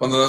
15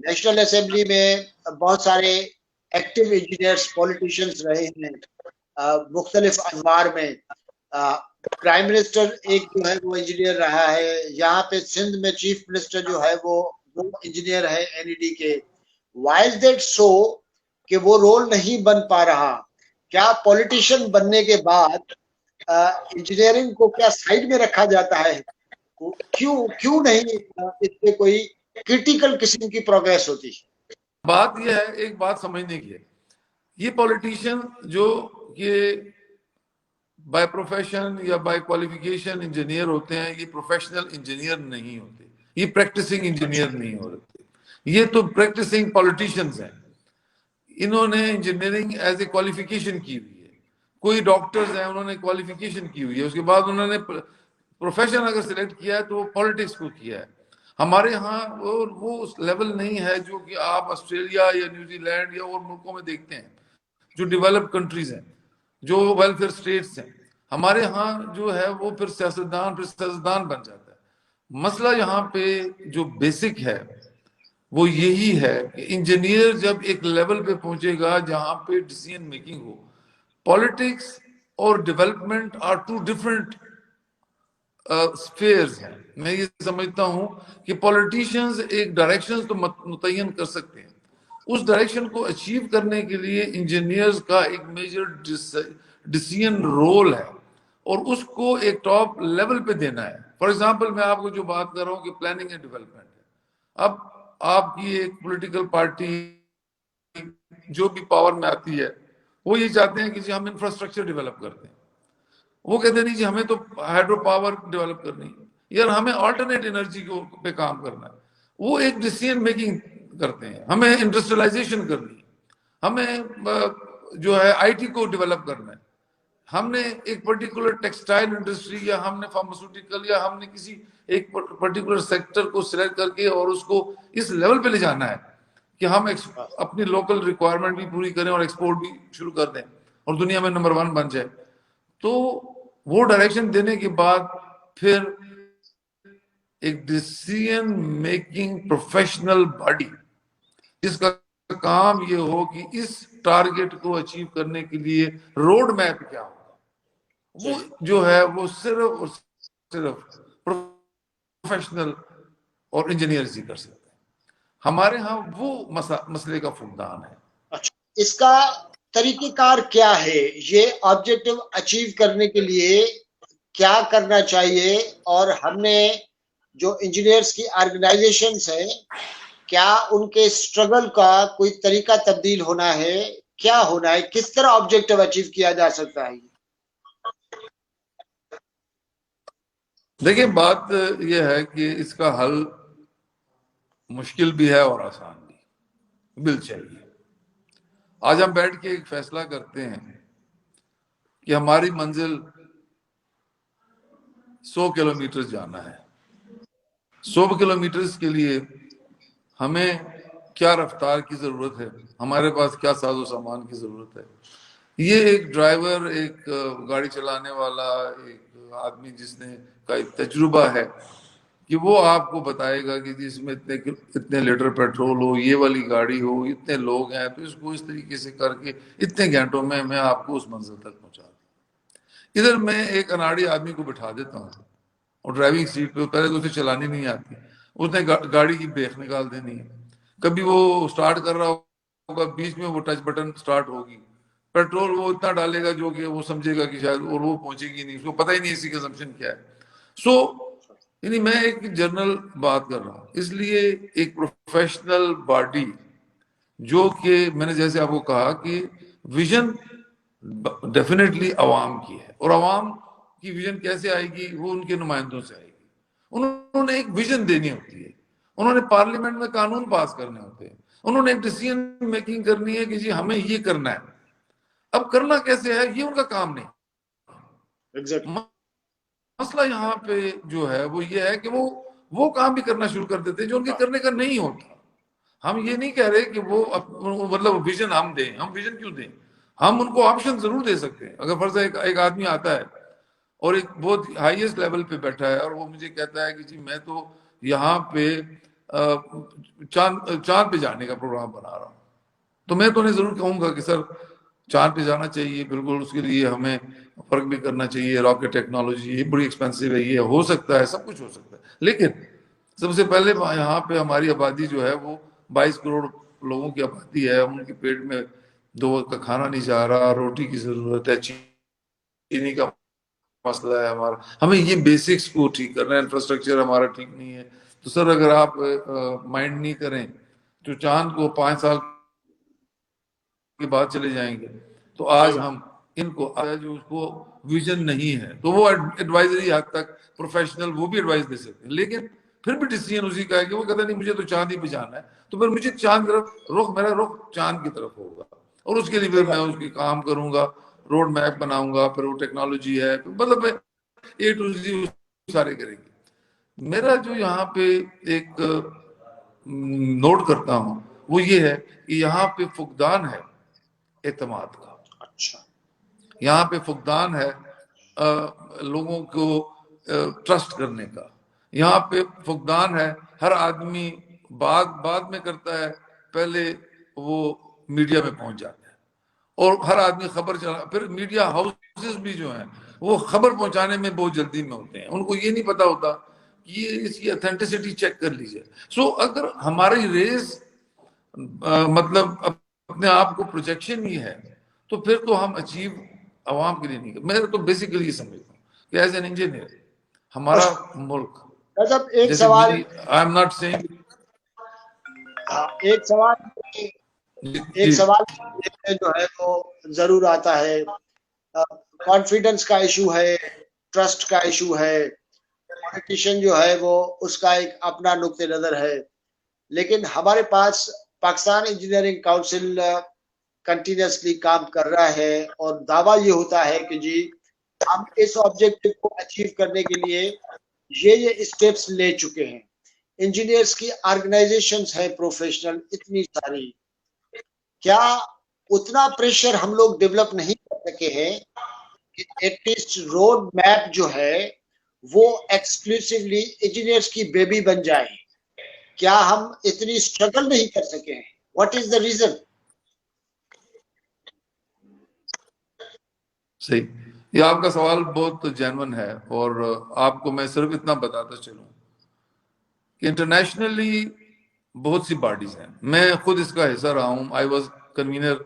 national assembly میں بہت سارے ایکٹیو انجینئرس پولیٹیشینس رہے ہیں مختلف ادوار میں. پرائم منسٹر ایک جو ہے وہ انجینئر رہا ہے. یہاں پہ سندھ میں چیف منسٹر جو ہے وہ انجینئر ہے NED کے. وائی از دیٹ سو کہ وہ رول نہیں بن پا رہا؟ کیا پولیٹیشین بننے کے بعد انجینئرنگ کو کیا سائڈ میں رکھا جاتا ہے؟ کیوں نہیں اس میں کوئی کرٹیکل قسم کی پروگریس ہوتی؟ بات یہ ہے، ایک بات سمجھنے کی ہے، یہ پولیٹیشین جو یہ بائی پروفیشن یا بائی کوالیفیکیشن انجینئر ہوتے ہیں، یہ پروفیشنل انجینئر نہیں ہوتے، یہ پریکٹسنگ انجینئر نہیں ہوتے، یہ تو پریکٹسنگ پولیٹیشنز ہیں. انہوں نے انجینئرنگ ایز اے کوالیفیکیشن کی ہوئی ہے. کوئی ڈاکٹرز ہیں، انہوں نے کوالیفیکیشن کی ہوئی ہے، اس کے بعد انہوں نے پروفیشن اگر سلیکٹ کیا ہے تو وہ پالیٹکس کو کیا ہے. ہمارے ہاں وہ اس لیول نہیں ہے جو کہ آپ آسٹریلیا یا نیوزی لینڈ یا اور ملکوں میں دیکھتے ہیں جو ڈیولپ کنٹریز ہیں، جو ویلفیئر اسٹیٹس ہیں. ہمارے ہاں جو ہے وہ پھر سیاستدان بن جاتا ہے. مسئلہ یہاں پہ جو بیسک ہے وہ یہی ہے کہ انجینئر جب ایک لیول پہ پہنچے گا جہاں پہ ڈیسیژن میکنگ ہو. پالیٹکس اور ڈیولپمنٹ آر ٹو ڈفرنٹ اسفیئرز ہیں. میں یہ سمجھتا ہوں کہ پولیٹیشینز ایک ڈائریکشن تو متعین کر سکتے ہیں، اس ڈائریکشن کو اچیو کرنے کے لیے انجینئرز کا ایک میجر ڈیسیژن رول ہے اور اس کو ایک ٹاپ لیول پہ دینا ہے. فار ایگزامپل میں آپ کو جو بات کر رہا ہوں کہ پلاننگ اینڈ ڈیولپمنٹ ہے. اب آپ کی ایک پولیٹیکل پارٹی جو بھی پاور میں آتی ہے وہ یہ چاہتے ہیں کہ جی ہم انفراسٹرکچر ڈیولپ کرتے ہیں. وہ کہتے ہیں نہیں جی ہمیں تو ہائیڈرو پاور ڈیولپ کرنی ہے، یار ہمیں آلٹرنیٹ انرجی پہ کام کرنا ہے. وہ ایک ڈیسیژن میکنگ کرتے ہیں. ہمیں انڈسٹریلائزیشن کرنی ہے، ہمیں جو ہے IT کو ڈیولپ کرنا ہے. ہم نے ایک پرٹیکولر ٹیکسٹائل انڈسٹری یا ہم نے فارماسیوٹیکل یا ہم نے کسی ایک پرٹیکولر سیکٹر کو سلیکٹ کر کے اور اس کو اس لیول پہ لے جانا ہے کہ ہم اپنی لوکل ریکوائرمنٹ بھی پوری کریں اور ایکسپورٹ بھی شروع کر دیں اور دنیا میں نمبر 1 بن جائے. تو وہ ڈائریکشن دینے کے بعد پھر ایک ڈیسیژن میکنگ پروفیشنل باڈی جس کا کام یہ ہو کہ اس ٹارگٹ کو اچیو کرنے کے لیے روڈ میپ کیا ہوگا، وہ جو ہے وہ صرف اور صرف پروفیشنل اور انجینئرز ہی کر سکتے ہیں. ہمارے ہاں وہ مسئلے کا فقدان ہے. اس کا طریقہ کار کیا ہے؟ یہ آبجیکٹو اچیو کرنے کے لیے کیا کرنا چاہیے؟ اور ہم نے جو انجینئرز کی آرگنائزیشنز ہیں کیا ان کے اسٹرگل کا کوئی طریقہ تبدیل ہونا ہے؟ کیا ہونا ہے؟ کس طرح آبجیکٹو اچیو کیا جا سکتا ہے؟ دیکھیں بات یہ ہے کہ اس کا حل مشکل بھی ہے اور آسان بھی. بل چاہیے. آج ہم بیٹھ کے ایک فیصلہ کرتے ہیں کہ ہماری منزل 100 کلومیٹر جانا ہے. 100 کلومیٹر کے لیے ہمیں کیا رفتار کی ضرورت ہے، ہمارے پاس کیا ساز و سامان کی ضرورت ہے. یہ ایک ڈرائیور، ایک گاڑی چلانے والا، ایک آدمی جس نے کا ایک تجربہ ہے کہ وہ آپ کو بتائے گا کہ اس میں اتنے لیٹر پیٹرول ہو، یہ والی گاڑی ہو، اتنے لوگ ہیں تو اس کو اس طریقے سے کر کے اتنے گھنٹوں میں آپ کو اس منزل تک پہنچا دوں. ادھر میں ایک اناڑی آدمی کو بٹھا دیتا ہوں اور ڈرائیونگ سیٹ پہ، پہلے تو اسے چلانی نہیں آتی، اس نے گاڑی کی بریک نکال دینی ہے. کبھی وہ سٹارٹ کر رہا ہوگا، بیچ میں وہ ٹچ بٹن سٹارٹ ہوگی، پیٹرول وہ اتنا ڈالے گا جو کہ وہ سمجھے گا کہ شاید، اور وہ پہنچے گی نہیں، اس کو پتہ ہی نہیں اسی کنزمپشن کیا ہے. یعنی میں ایک جنرل بات کر رہا ہوں. اس لیے ایک پروفیشنل باڈی جو کہ میں نے جیسے آپ کو کہا کہ ویژن ڈیفینیٹلی عوام کی ہے، اور عوام کی ویژن کیسے آئے گی؟ وہ ان کے نمائندوں سے آئے گی. انہوں نے ایک ویژن دینی ہوتی ہے، انہوں نے پارلیمنٹ میں قانون پاس کرنے ہوتے ہیں، انہوں نے ایک ڈیسیژن میکنگ کرنی ہے کہ جی ہمیں یہ کرنا ہے. اب کرنا کیسے ہے یہ ان کا کام نہیں. مسئلہ یہاں پہ جو ہے وہ یہ ہے کہ وہ کام بھی کرنا شروع کر دیتے ہیں جو ان کے کرنے کا نہیں ہوتا. ہم یہ نہیں کہہ رہے کہ وہ مطلب ویژن ہم دیں. ہم ویژن کیوں دیں؟ ہم ان کو آپشن ضرور دے سکتے ہیں. اگر فرض ایک آدمی آتا ہے اور ایک بہت ہائیسٹ لیول پہ بیٹھا ہے اور وہ مجھے کہتا ہے کہ جی میں تو یہاں پہ چاند پہ جانے کا پروگرام بنا رہا ہوں. تو میں تو انہیں ضرور کہوں گا کہ سر چاند پہ جانا چاہیے بالکل, اس کے لیے ہمیں فرق بھی کرنا چاہیے. راکٹ ٹیکنالوجی یہ بڑی ایکسپینسو ہے, یہ ہو سکتا ہے, سب کچھ ہو سکتا ہے, لیکن سب سے پہلے یہاں پہ ہماری آبادی جو ہے وہ 22 کروڑ لوگوں کی آبادی ہے. ان کے پیٹ میں 2 وقت کا کھانا نہیں جا رہا, روٹی کی ضرورت ہے, چینی کا مسئلہ ہے ہمارا. ہمیں یہ بیسکس کو ٹھیک کرنا ہے, انفراسٹرکچر ہمارا ٹھیک نہیں ہے. تو سر اگر آپ مائنڈ نہیں کریں تو چاند کو 5 سال کے بعد چلے جائیں گے. تو آج ہم ان کو جو اس کو ویژن نہیں ہے تو وہ ایڈوائزری حد تک پروفیشنل وہ بھی ایڈوائز دے سکتے ہیں, لیکن پھر بھی ڈیسیژن اسی کا ہے کہ وہ کہتا نہیں مجھے تو چاند ہی پہ جانا ہے, تو پھر مجھے چاند طرف میرا رخ چاند کی طرف ہوگا, اور اس کے لیے پھر میں اس کی کام کروں گا, روڈ میپ بناؤں گا, پھر وہ ٹیکنالوجی ہے, مطلب اے ٹو زی سارے کریں گے. میرا جو یہاں پہ ایک نوٹ کرتا ہوں وہ یہ ہے کہ یہاں پہ فقدان ہے اعتماد کا. اچھا. یہاں پہ فقدان ہے لوگوں کو ٹرسٹ کرنے کا. یہاں پہ فقدان ہے, ہر آدمی بعد میں کرتا ہے, پہلے وہ میڈیا میں پہنچ جاتا ہے, اور ہر آدمی خبر چلا. پھر میڈیا ہاؤسز بھی جو ہیں وہ خبر پہنچانے میں بہت جلدی میں ہوتے ہیں, ان کو یہ نہیں پتا ہوتا کہ یہ اس کی اتھینٹسٹی چیک کر لیجئے. سو اگر ہماری ریس مطلب اپنے آپ کو پروجیکشن ہی ہے تو پھر تو ہم اچیو عوام کے لیے نہیں. میں تو بیسیکلی یہ سمجھتا ہوں کہ ایز این انجینئر ہمارا ملک, ایک جیسے سوال آئی ایم ناٹ سیئنگ, ایک سوال جو ہے وہ ضرور آتا ہے, کانفیڈنس کا ایشو ہے, ٹرسٹ کا ایشو ہے. پولیٹیشین جو ہے وہ اس کا ایک اپنا نقطہ نظر ہے, لیکن ہمارے پاس پاکستان انجینئرنگ کاؤنسل کنٹینیوسلی کام کر رہا ہے, اور دعویٰ یہ ہوتا ہے کہ جی ہم اس آبجیکٹو کو اچیو کرنے کے لیے یہ اسٹیپس لے چکے ہیں. انجینئرز کی آرگنائزیشنز ہیں پروفیشنل اتنی ساری, کیا اتنا پریشر ہم لوگ ڈیولپ نہیں کر سکے ہیں کہ ایٹ لیسٹ روڈ میپ جو ہے وہ ایکسکلوسیولی انجینئرز کی بیبی بن جائے؟ کیا ہم اتنی اسٹرگل نہیں کر سکے ہیں؟ What is the reason? صحیح, یہ آپ کا سوال بہت جینون ہے, اور آپ کو میں صرف اتنا بتاتا چلوں کہ انٹرنیشنلی بہت سی پارٹیز ہیں. میں خود اس کا حصہ رہا ہوں. آئی واز کنوینر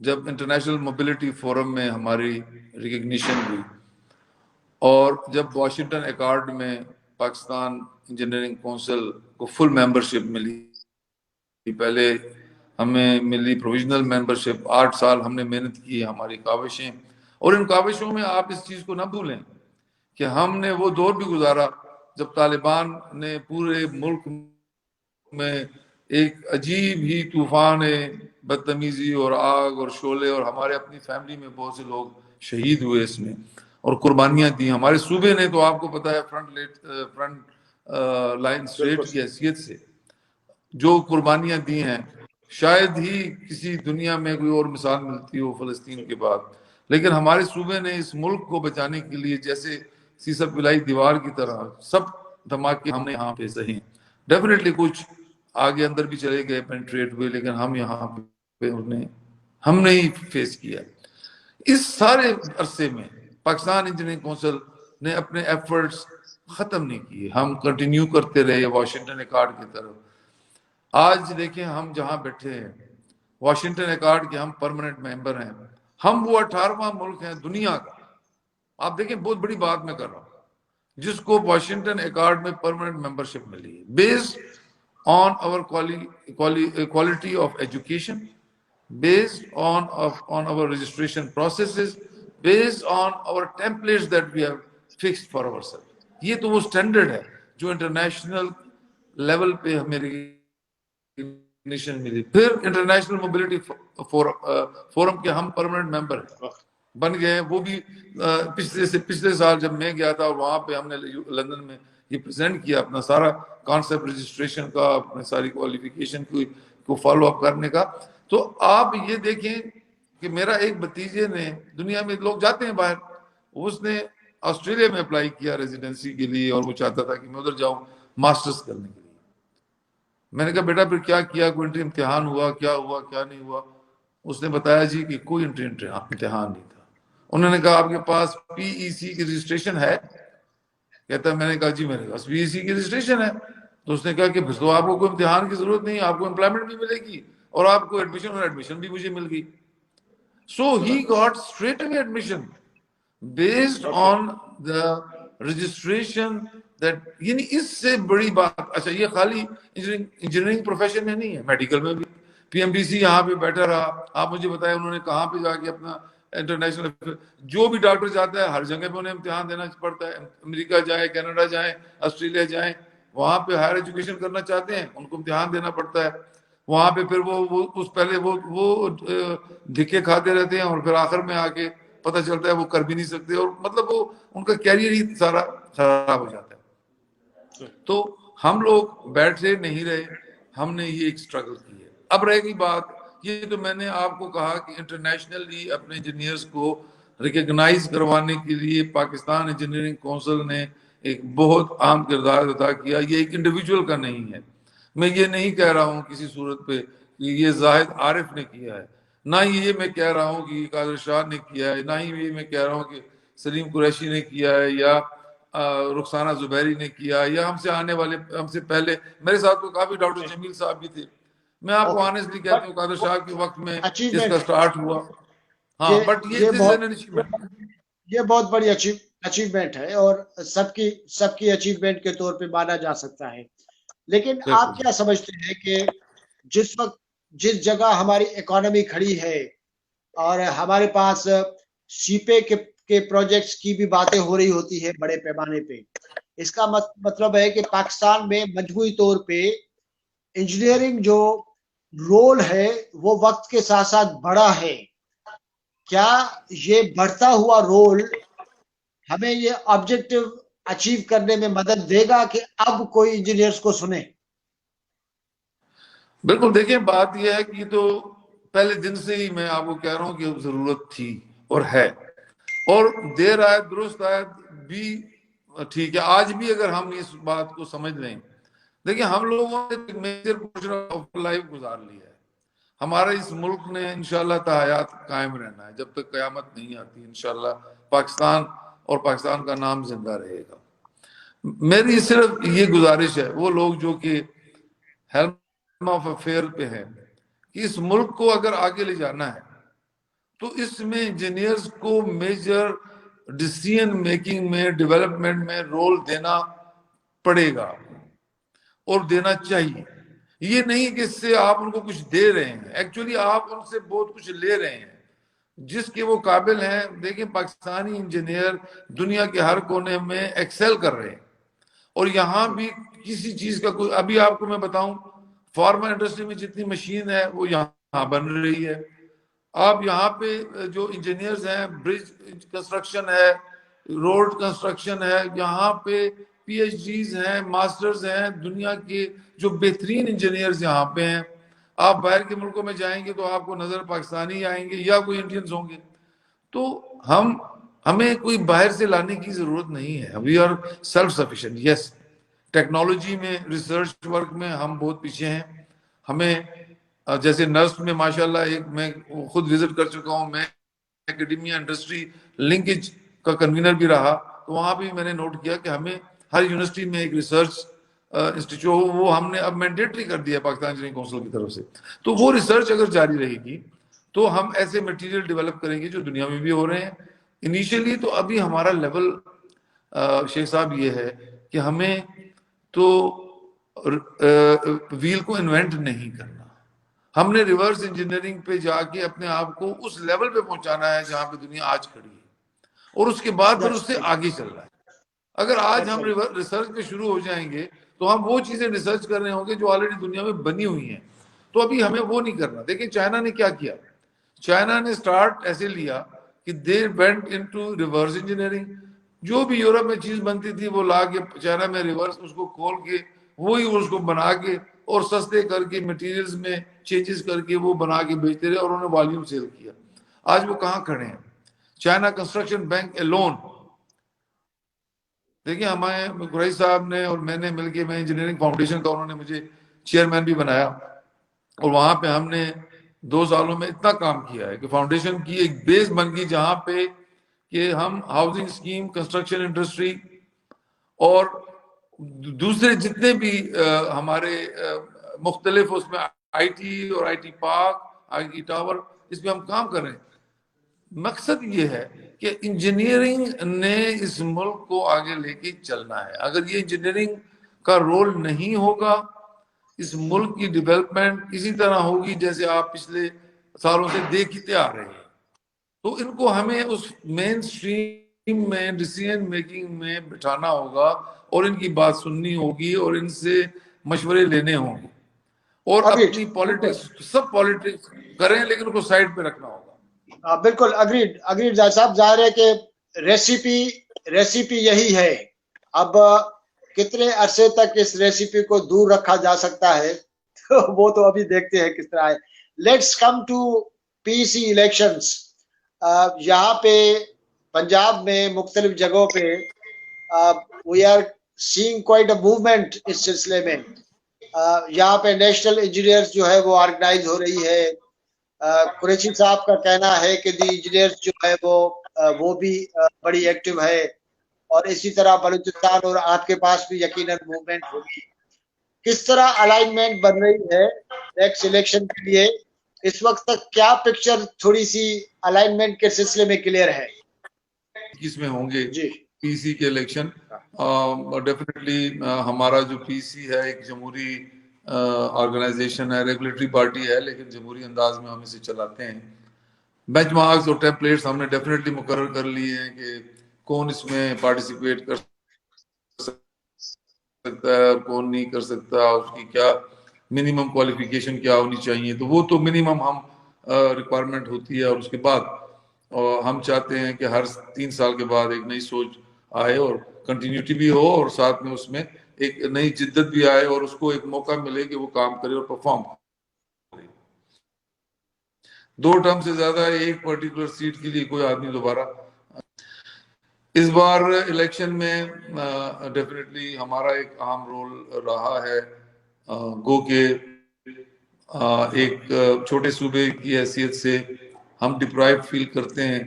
جب انٹرنیشنل موبلٹی فورم میں ہماری ریکگنیشن ہوئی, اور جب واشنگٹن ایکارڈ میں پاکستان انجینئرنگ کونسل کو فل ممبرشپ ملی. پہلے ہمیں ملی پروویژنل ممبرشپ, 8 سال ہم نے محنت کی, ہماری کاوشیں, اور ان کاوشوں میں آپ اس چیز کو نہ بھولیں کہ ہم نے وہ دور بھی گزارا جب طالبان نے پورے ملک میں ایک عجیب ہی طوفان بدتمیزی اور آگ اور شعلے, اور ہمارے اپنی فیملی میں بہت سے لوگ شہید ہوئے اس میں, اور قربانیاں دی. ہمارے صوبے نے تو آپ کو پتا ہے فرنٹ لائن اسٹیٹ کی حیثیت سے جو قربانیاں دی ہیں, شاید ہی کسی دنیا میں کوئی اور مثال ملتی ہو فلسطین کے بعد. لیکن ہمارے صوبے نے اس ملک کو بچانے کے لیے جیسے سیسا پلائی دیوار کی طرح سب دھماکے ہم نے یہاں پہ سہے. ڈیفینیٹلی کچھ آگے اندر بھی چلے گئے, پینٹریٹ ہوئے, لیکن ہم یہاں پہ ہم نے ہی فیس کیا. اس سارے عرصے میں پاکستان انجینئرنگ کونسل نے اپنے ایفرٹس ختم نہیں کیے, ہم کنٹینیو کرتے رہے واشنگٹن ایکارڈ کی طرف. آج دیکھیں ہم جہاں بیٹھے ہیں, واشنگٹن ایکارڈ کے ہم پرماننٹ ممبر ہیں. ہم وہ 18واں ملک ہیں دنیا کا, آپ دیکھیں بہت بڑی بات میں کر رہا ہوں, جس کو واشنگٹن ایکارڈ میں پرماننٹ ممبرشپ ملی ہے, based on our quality of education, based on our registration processes, based on our templates that we have fixed for ourselves. یہ تو وہ سٹینڈرڈ ہے جو انٹرنیشنل لیول پہ ہمیں ریکگنیشن ملی. پھر انٹرنیشنل موبلٹی فورم کے ہم پرماننٹ ممبر بن گئے ہیں. وہ بھی پچھلے سال جب میں گیا تھا, وہاں پہ ہم نے لندن میں یہ پریزنٹ کیا اپنا سارا کانسیپٹ رجسٹریشن کا, اپنے ساری کوالیفیکیشن کو فالو اپ کرنے کا. تو آپ یہ دیکھیں کہ میرا ایک بھتیجے نے, دنیا میں لوگ جاتے ہیں باہر, اس نے آسٹریلیا میں اپلائی کیا ریزیڈنسی کے لیے, اور وہ چاہتا تھا کہ میں ادھر جاؤں ماسٹرز کرنے کے لیے. میں نے کہا بیٹا پھر کیا کیا, کوئی انٹری امتحان ہوا کیا نہیں ہوا؟ اس نے بتایا جی کہ کوئی انٹری امتحان نہیں تھا. انہوں نے کہا آپ کے پاس پی ای سی کی رجسٹریشن ہے؟ کہتا ہے میں نے کہا جی میرے پاس پی ای سی کی رجسٹریشن ہے. تو اس نے کہا کہ پھر تو آپ کو کوئی امتحان کی ضرورت نہیں, آپ کو امپلائمنٹ بھی ملے گی اور آپ کو ایڈمیشن بھی مجھے مل گئی. So he got straight away admission based on the registration that, یعنی اس سے بڑی بات, اچھا یہ خالی انجینئرنگ پروفیشن میں نہیں ہے, میڈیکل میں بھی. پی ایم ڈی سی یہاں پہ بیٹھا رہا, آپ مجھے بتائیں انہوں نے کہاں پہ جا کے اپنا انٹرنیشنل, جو بھی ڈاکٹر جاتا ہے ہر جگہ پہ انہیں امتحان دینا پڑتا ہے. امریکہ جائیں, کینیڈا جائیں, آسٹریلیا جائیں, وہاں پہ ہائر ایجوکیشن کرنا چاہتے ہیں ان کو امتحان دینا پڑتا ہے. وہاں پہ پھر وہ دھکے کھاتے رہتے ہیں اور پھر آخر میں آ کے پتہ چلتا ہے وہ کر بھی نہیں سکتے, اور مطلب وہ ان کا کیریئر ہی سارا خراب ہو جاتا ہے. تو ہم لوگ بیٹھے نہیں رہے, ہم نے یہ ایک سٹرگل کی ہے. اب رہے گی بات یہ, تو میں نے آپ کو کہا کہ انٹرنیشنلی اپنے انجینئرز کو ریکگنائز کروانے کے لیے پاکستان انجینئرنگ کونسل نے ایک بہت اہم کردار ادا کیا. یہ ایک انڈیویجول کا نہیں ہے. میں یہ نہیں کہہ رہا ہوں کسی صورت پہ کہ یہ زاہد عارف نے کیا ہے, نہ یہ میں کہہ رہا ہوں کہ قادر شاہ نے کیا ہے, نہ ہی یہ میں کہہ رہا ہوں کہ سلیم قریشی نے کیا ہے یا رخسانہ زبیری نے کیا, یا ہم سے آنے والے, ہم سے پہلے میرے ساتھ تو کافی ڈاکٹر جمیل صاحب بھی تھے. میں آپ کو آنیسٹلی کہتا ہوں قادر شاہ کے وقت میں اس کا سٹارٹ ہوا. ہاں, بٹ یہ دس از این اچیومنٹ, یہ بہت بڑی اچیومنٹ ہے اور سب کی اچیومنٹ کے طور پہ مانا جا سکتا ہے. لیکن آپ کیا سمجھتے ہیں کہ جس وقت جس جگہ ہماری اکانومی کھڑی ہے اور ہمارے پاس سیپے کے پروجیکٹس کی بھی باتیں ہو رہی ہوتی ہے بڑے پیمانے پہ, اس کا مطلب ہے کہ پاکستان میں مجموعی طور پہ انجینئرنگ جو رول ہے وہ وقت کے ساتھ ساتھ بڑا ہے. کیا یہ بڑھتا ہوا رول ہمیں یہ آبجیکٹو اچیو کرنے میں مدد دے گا کہ اب کوئی انجینئرز کو سنے؟ بالکل. دیکھیں بات یہ ہے کہ تو پہلے دن سے ہی میں آپ کو کہہ رہا ہوں کہ ضرورت تھی اور ہے, اور دیر آئے درست آئے بھی ٹھیک ہے. آج بھی اگر ہم اس بات کو سمجھ لیں, دیکھیں ہم لوگوں نے میجر پورشن آف لائف گزار لی ہے. ہمارا اس ملک نے انشاءاللہ تحیات قائم رہنا ہے جب تک قیامت نہیں آتی. انشاءاللہ پاکستان اور پاکستان کا نام زندہ رہے گا. میری صرف یہ گزارش ہے وہ لوگ جو کہ ہیلم آف افیئر پہ ہیں کہ اس ملک کو اگر آگے لے جانا ہے تو اس میں انجینئرز کو میجر ڈیسیژن میکنگ میں, ڈیولپمنٹ میں رول دینا پڑے گا اور دینا چاہیے. یہ نہیں کہ اس سے آپ ان کو کچھ دے رہے ہیں, ایکچولی آپ ان سے بہت کچھ لے رہے ہیں جس کے وہ قابل ہیں. دیکھیں پاکستانی انجینئر دنیا کے ہر کونے میں ایکسل کر رہے ہیں, اور یہاں بھی کسی چیز کا کوئی, ابھی آپ کو میں بتاؤں فارما انڈسٹری میں جتنی مشین ہے وہ یہاں بن رہی ہے. آپ یہاں پہ جو انجینئرز ہیں, برج کنسٹرکشن ہے, روڈ کنسٹرکشن ہے, یہاں پہ پی ایچ ڈیز ہیں, ماسٹرز ہیں, دنیا کے جو بہترین انجینئرز یہاں پہ ہیں. آپ باہر کے ملکوں میں جائیں گے تو آپ کو نظر پاکستانی آئیں گے یا کوئی انڈینز ہوں گے. تو ہمیں کوئی باہر سے لانے کی ضرورت نہیں ہے. We are self sufficient. Yes, technology میں, ریسرچ ورک میں ہم بہت پیچھے ہیں. ہمیں جیسے نرس میں ماشاءاللہ, ایک میں خود وزٹ کر چکا ہوں, میں ایکیڈیمیا انڈسٹری لنکیج کا کنوینر بھی رہا, تو وہاں بھی میں نے نوٹ کیا کہ ہمیں ہر یونیورسٹی میں ایک ریسرچ انسٹیٹیوٹ, وہ ہم نے اب مینڈیٹری کر دیا پاکستان انجینئرنگ کونسل کی طرف سے. تو وہ ریسرچ اگر جاری رہے گی تو ہم ایسے میٹیریل ڈیولپ کریں گے جو دنیا میں بھی ہو رہے ہیں انیشیلی. تو ابھی ہمارا لیول شیخ صاحب یہ ہے کہ ہمیں تو ویل کو انوینٹ نہیں کرنا, ہم نے ریورس انجینئرنگ پہ جا کے اپنے آپ کو اس لیول پہ پہنچانا ہے جہاں پہ دنیا آج کھڑی ہے, اور اس کے بعد پھر اس سے آگے چل رہا ہے. اگر آج ہم ریسرچ پہ شروع ہو جائیں گے تو ہم وہ چیزیں ریسرچ کر رہے ہوں گے جو آلریڈی دنیا میں بنی ہوئی ہیں. تو ابھی ہمیں وہ نہیں کرنا. دیکھیں چائنا نے کیا کیا, چائنا نے سٹارٹ ایسے لیا کہ they went into reverse engineering. جو بھی یورپ میں چیز بنتی تھی وہ لا کے چائنا میں ریورس اس کو کھول کے وہی اس کو بنا کے اور سستے کر کے میٹیریلز میں چینجز کر کے وہ بنا کے بیچتے رہے, اور انہوں نے والیوم سیل کیا. آج وہ کہاں کھڑے ہیں؟ چائنا کنسٹرکشن بینک ایلون, دیکھیں ہمارے قریش صاحب نے اور میں نے مل کے, میں انجینئرنگ فاؤنڈیشن کا, انہوں نے مجھے چیئرمین بھی بنایا، اور وہاں پہ ہم نے 2 سالوں میں اتنا کام کیا ہے کہ فاؤنڈیشن کی ایک بیس بن گئی جہاں پہ کہ ہم ہاؤسنگ اسکیم، کنسٹرکشن انڈسٹری اور دوسرے جتنے بھی ہمارے مختلف اس میں آئی ٹی اور I T park, I T tower, اس میں ہم کام کر رہے ہیں۔ مقصد یہ ہے کہ انجینئرنگ نے اس ملک کو آگے لے کے چلنا ہے۔ اگر یہ انجینئرنگ کا رول نہیں ہوگا، اس ملک کی ڈیولپمنٹ اسی طرح ہوگی جیسے آپ پچھلے سالوں سے دیکھتے آ رہے ہیں۔ تو ان کو ہمیں اس مین سٹریم میں ڈیسیژن میکنگ میں بٹھانا ہوگا، اور ان کی بات سننی ہوگی، اور ان سے مشورے لینے ہوں گے، اور اگریڈ، اپنی پالیٹکس، سب پالیٹکس کریں لیکن ان کو سائڈ پہ رکھنا ہوگا۔ بالکل اگریڈ زاہد صاحب، ظاہر ہے کہ ریسیپی یہی ہے۔ اب کتنے عرصے تک اس ریسیپی کو دور رکھا جا سکتا ہے وہ تو ابھی دیکھتے ہیں کس طرح ہے۔ Let's come to P C elections. یہاں پہ پنجاب میں مختلف جگہوں پہ we are seeing quite a movement اس سلسلے میں۔ یہاں پہ نیشنل انجینئرز جو ہے وہ آرگنائز ہو رہی ہے۔ قریشی صاحب کا کہنا ہے کہ دی انجینئرز جو ہے وہ بھی بڑی ایکٹیو ہے، اور اسی طرح بلوچستان اور آپ کے پاس بھی یقیناً موومنٹ ہوگی۔ کس طرح الائنمنٹ بن رہی ہے نیکسٹ الیکشن کے لیے؟ اس وقت تک کیا پکچر تھوڑی سی الائنمنٹ کے سلسلے میں کلیئر ہے؟ کس میں ہوں گے جی پی سی کے الیکشن؟ ڈیفینیٹلی ہمارا جو پی سی ہے ایک جمہوری آرگنائزیشن ہے، ریگولیٹری پارٹی ہے، لیکن جمہوری انداز میں ہم اسے چلاتے ہیں۔ بینچ مارکس اور ٹیمپلیٹس ہم نے ڈیفینیٹلی مقرر کر لیے ہیں کہ کون اس میں پارٹیسپیٹ کر سکتا ہے اور کون نہیں کر سکتا، اس کی کیا منیمم کوالیفیکیشن کیا ہونی چاہیے۔ تو وہ تو منیمم ہم ریکوائرمنٹ ہوتی ہے، اور اس کے بعد ہم چاہتے ہیں کہ ہر 3 سال کے بعد ایک نئی سوچ آئے اور کنٹینیوٹی بھی ہو، اور ساتھ میں اس میں ایک نئی جدت بھی آئے، اور اس کو ایک موقع ملے کہ وہ کام کرے اور پرفارم کرے۔ 2 ٹرم سے زیادہ ایک پرٹیکولر سیٹ کے لیے کوئی آدمی دوبارہ۔ اس بار الیکشن میں ڈیفینیٹلی ہمارا ایک اہم رول رہا ہے، گو کہ ایک چھوٹے صوبے کی حیثیت سے ہم ڈپرائیو فیل کرتے ہیں۔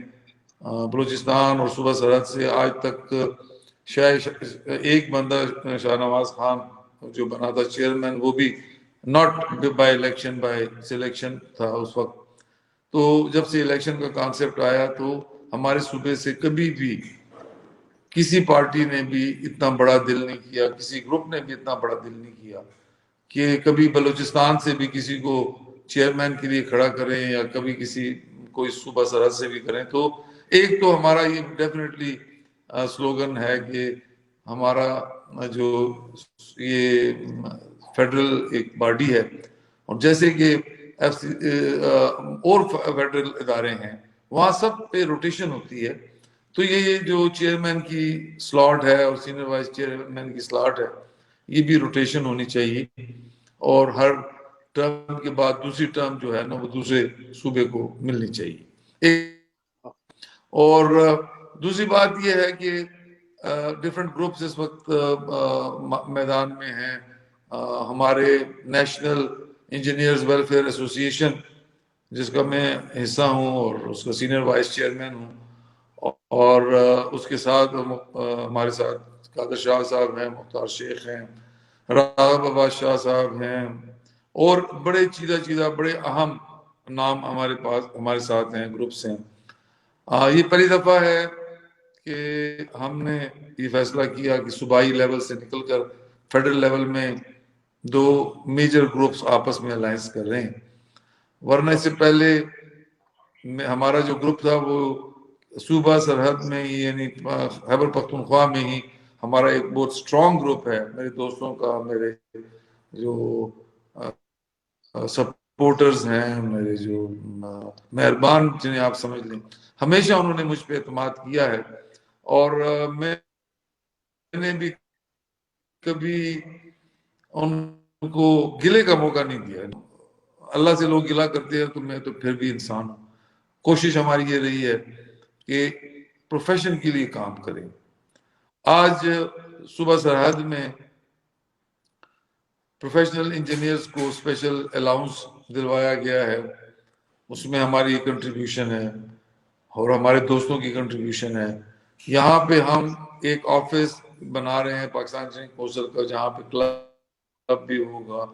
بلوچستان اور صوبہ سرحد سے آج تک شاید ایک بندہ شاہ نواز خان جو بنا تھا چیئرمین، وہ بھی not by election, by selection تھا اس وقت۔ تو جب سے الیکشن کا کانسیپٹ آیا تو ہمارے صوبے سے کبھی بھی کسی پارٹی نے بھی اتنا بڑا دل نہیں کیا، کسی گروپ نے بھی اتنا بڑا دل نہیں کیا کہ کبھی بلوچستان سے بھی کسی کو چیئرمین کے لیے کھڑا کریں، یا کبھی کسی کوئی صوبہ سرحد سے بھی کریں۔ تو ایک تو ہمارا یہ ڈیفینیٹلی سلوگن ہے کہ ہمارا جو یہ فیڈرل ایک باڈی ہے، اور جیسے کہ اور فیڈرل ادارے ہیں وہاں سب پہ روٹیشن ہوتی ہے، تو یہ جو چیئرمین کی سلاٹ ہے اور سینئر وائس چیئرمین کی سلاٹ ہے، یہ بھی روٹیشن ہونی چاہیے، اور ہر ٹرم کے بعد دوسری ٹرم جو ہے نا وہ دوسرے صوبے کو ملنی چاہیے۔ اور دوسری بات یہ ہے کہ ڈیفرنٹ گروپس اس وقت میدان میں ہیں۔ ہمارے نیشنل انجینئرز ویلفیئر ایسوسی ایشن، جس کا میں حصہ ہوں اور اس کا سینئر وائس چیئرمین ہوں، اور اس کے ساتھ ہمارے ساتھ قادر شاہ صاحب ہیں، مختار شیخ ہیں، راغب عباس شاہ صاحب ہیں، اور بڑے چیدہ بڑے اہم نام ہمارے ساتھ ہیں، گروپس ہیں۔ یہ پہلی دفعہ ہے کہ ہم نے یہ فیصلہ کیا کہ صوبائی لیول سے نکل کر فیڈرل لیول میں 2 میجر گروپس آپس میں الائنس کر رہے ہیں، ورنہ اس سے پہلے ہمارا جو گروپ تھا وہ صوبہ سرحد میں ہی، یعنی خیبر پختونخوا میں ہی ہمارا ایک بہت سٹرونگ گروپ ہے، میرے دوستوں کا، میرے جو سپورٹرز ہیں، میرے جو مہربان جنہیں آپ سمجھ لیں، ہمیشہ انہوں نے مجھ پہ اعتماد کیا ہے، اور میں نے بھی کبھی ان کو گلے کا موقع نہیں دیا۔ اللہ سے لوگ گلا کرتے ہیں تو میں تو پھر بھی انسان ہوں۔ کوشش ہماری یہ رہی ہے کہ پروفیشن کے لیے کام کریں۔ آج صوبہ سرحد میں پروفیشنل انجینئرز کو اسپیشل الاؤنس دلوایا گیا ہے، اس میں ہماری کنٹریبیوشن ہے اور ہمارے دوستوں کی کنٹریبیوشن ہے. یہاں پہ ہم ایک آفس بنا رہے ہیں پاکستان انجینئرنگ کونسل کا، جہاں پہ کلب بھی ہوگا،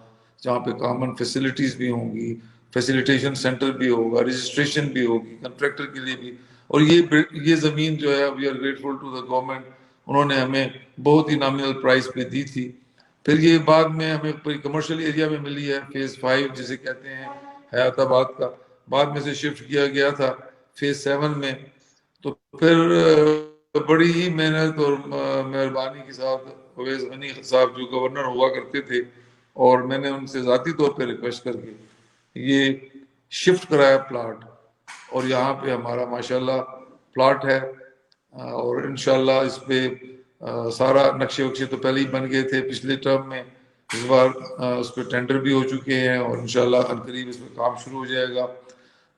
جہاں پہ کامن فیسلٹیز بھی ہوں گی، فیسیلیٹیشن سینٹر بھی ہوگا، رجسٹریشن بھی ہوگی کنٹریکٹر کے لیے بھی. اور یہ زمین جو ہے we are grateful to the government, انہوں نے ہمیں بہت ہی نامنل پرائز پہ دی تھی. پھر یہ بعد میں ہمیں پوری کمرشل ایریا میں ملی ہے، فیز 5 جسے کہتے ہیں حیات آباد کا، بعد میں سے شفٹ کیا گیا تھا فیز 7 میں. تو پھر بڑی ہی محنت اور مہربانی کے ساتھ اویس غنی صاحب جو گورنر ہوا کرتے تھے، اور میں نے ان سے ذاتی طور پہ ریکویسٹ کر کے یہ شفٹ کرایا پلاٹ، اور یہاں پہ ہمارا ماشاءاللہ پلاٹ ہے. اور انشاءاللہ اس پہ سارا نقشے وقشے تو پہلے ہی بن گئے تھے پچھلے ٹرم میں، اس بار اس پہ ٹینڈر بھی ہو چکے ہیں اور انشاءاللہ عنقریب اس پہ کام شروع ہو جائے گا.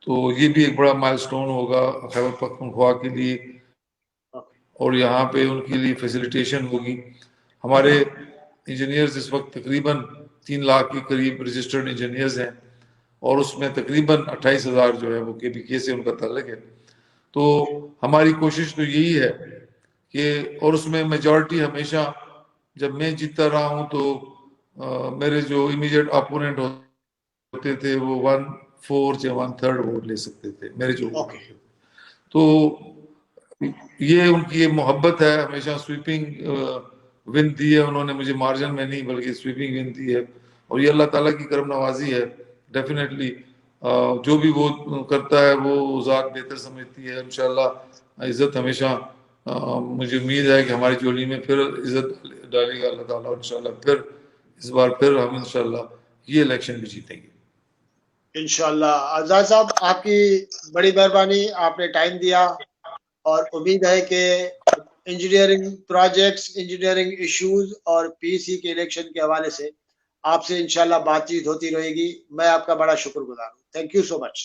تو یہ بھی ایک بڑا مائل سٹون ہوگا خیبر پختونخوا کے لیے، اور یہاں پہ ان کے لیے فیسیلیٹیشن ہوگی. ہمارے انجینئرز اس وقت تقریباً 3 لاکھ کے قریب رجسٹرڈ انجینئرز ہیں، اور اس میں تقریباً 28,000 جو ہے وہ KPK سے ان کا تعلق ہے. تو ہماری کوشش تو یہی ہے کہ، اور اس میں میجورٹی ہمیشہ جب میں جیتتا رہا ہوں تو میرے جو امیجیٹ اپوننٹ ہوتے تھے وہ 1/4 یا 1/3 ووٹ لے سکتے تھے میرے جو ووٹ ہوتے تھے. تو یہ ان کی محبت ہے، ہمیشہ سویپنگ ون دی ہے انہوں نے مجھے، مارجن میں نہیں بلکہ سویپنگ ون دی ہے. اور یہ اللہ تعالیٰ کی کرم نوازی ہے. ڈیفینیٹلی جو بھی وہ کرتا ہے وہ ذات بہتر سمجھتی ہے. انشاءاللہ عزت ہمیشہ مجھے امید ہے کہ ہماری جولی میں پھر عزت ڈالے گا اللہ تعالیٰ. انشاءاللہ پھر اس بار پھر ہم انشاءاللہ یہ الیکشن بھی جیتیں گے انشاءاللہ. زاہد صاحب آپ کی بڑی مہربانی، آپ نے ٹائم دیا، اور امید ہے کہ انجینئرنگ پروجیکٹس، انجینئرنگ ایشوز اور PEC کے الیکشن کے حوالے سے آپ سے انشاءاللہ بات چیت ہوتی رہے گی. میں آپ کا بڑا شکر گزار ہوں. Thank you so much.